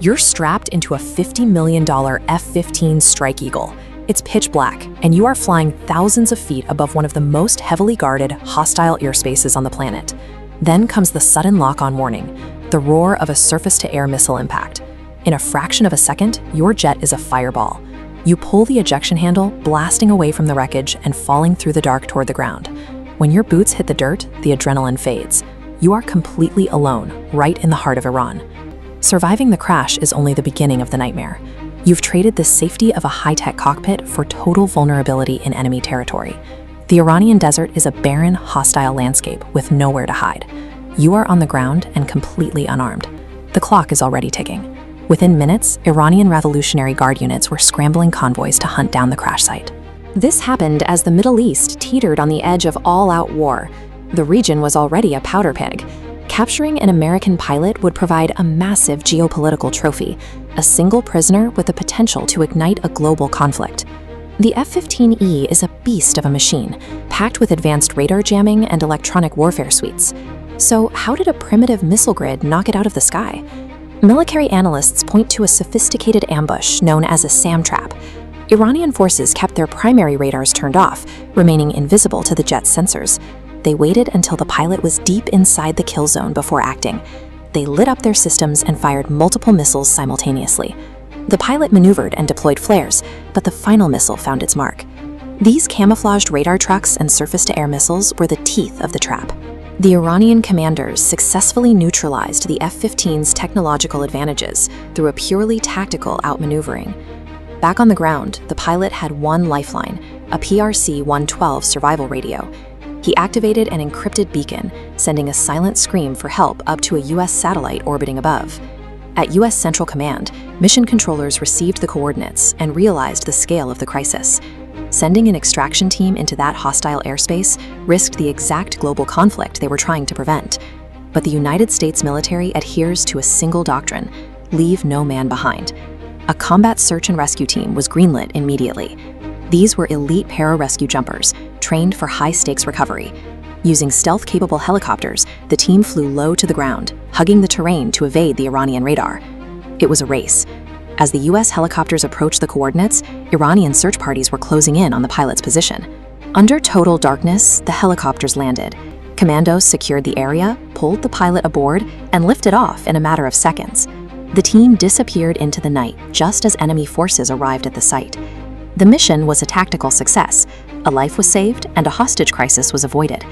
You're strapped into a $50 million F-15 Strike Eagle. It's pitch black, and you are flying thousands of feet above one of the most heavily guarded, hostile airspaces on the planet. Then comes the sudden lock-on warning, the roar of a surface-to-air missile impact. In a fraction of a second, your jet is a fireball. You pull the ejection handle, blasting away from the wreckage and falling through the dark toward the ground. When your boots hit the dirt, the adrenaline fades. You are completely alone, right in the heart of Iran. Surviving the crash is only the beginning of the nightmare. You've traded the safety of a high-tech cockpit for total vulnerability in enemy territory. The Iranian desert is a barren, hostile landscape with nowhere to hide. You are on the ground and completely unarmed. The clock is already ticking. Within minutes, Iranian Revolutionary Guard units were scrambling convoys to hunt down the crash site. This happened as the Middle East teetered on the edge of all-out war. The region was already a powder keg. Capturing an American pilot would provide a massive geopolitical trophy, a single prisoner with the potential to ignite a global conflict. The F-15E is a beast of a machine, packed with advanced radar jamming and electronic warfare suites. So how did a primitive missile grid knock it out of the sky? Military analysts point to a sophisticated ambush known as a SAM trap. Iranian forces kept their primary radars turned off, remaining invisible to the jet's sensors. They waited until the pilot was deep inside the kill zone before acting. They lit up their systems and fired multiple missiles simultaneously. The pilot maneuvered and deployed flares, but the final missile found its mark. These camouflaged radar trucks and surface-to-air missiles were the teeth of the trap. The Iranian commanders successfully neutralized the F-15's technological advantages through a purely tactical outmaneuvering. Back on the ground, the pilot had one lifeline, a PRC-112 survival radio. He activated an encrypted beacon, sending a silent scream for help up to a U.S. satellite orbiting above. At U.S. Central Command, mission controllers received the coordinates and realized the scale of the crisis. Sending an extraction team into that hostile airspace risked the exact global conflict they were trying to prevent. But the United States military adheres to a single doctrine: leave no man behind. A combat search and rescue team was greenlit immediately. These were elite pararescue jumpers, trained for high-stakes recovery. Using stealth-capable helicopters, the team flew low to the ground, hugging the terrain to evade the Iranian radar. It was a race. As the U.S. helicopters approached the coordinates, Iranian search parties were closing in on the pilot's position. Under total darkness, the helicopters landed. Commandos secured the area, pulled the pilot aboard, and lifted off in a matter of seconds. The team disappeared into the night just as enemy forces arrived at the site. The mission was a tactical success. A life was saved and a hostage crisis was avoided.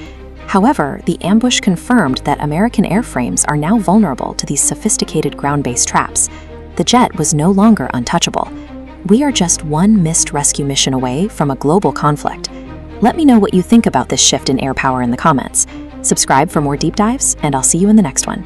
However, the ambush confirmed that American airframes are now vulnerable to these sophisticated ground-based traps. The jet was no longer untouchable. We are just one missed rescue mission away from a global conflict. Let me know what you think about this shift in air power in the comments. Subscribe for more deep dives, and I'll see you in the next one.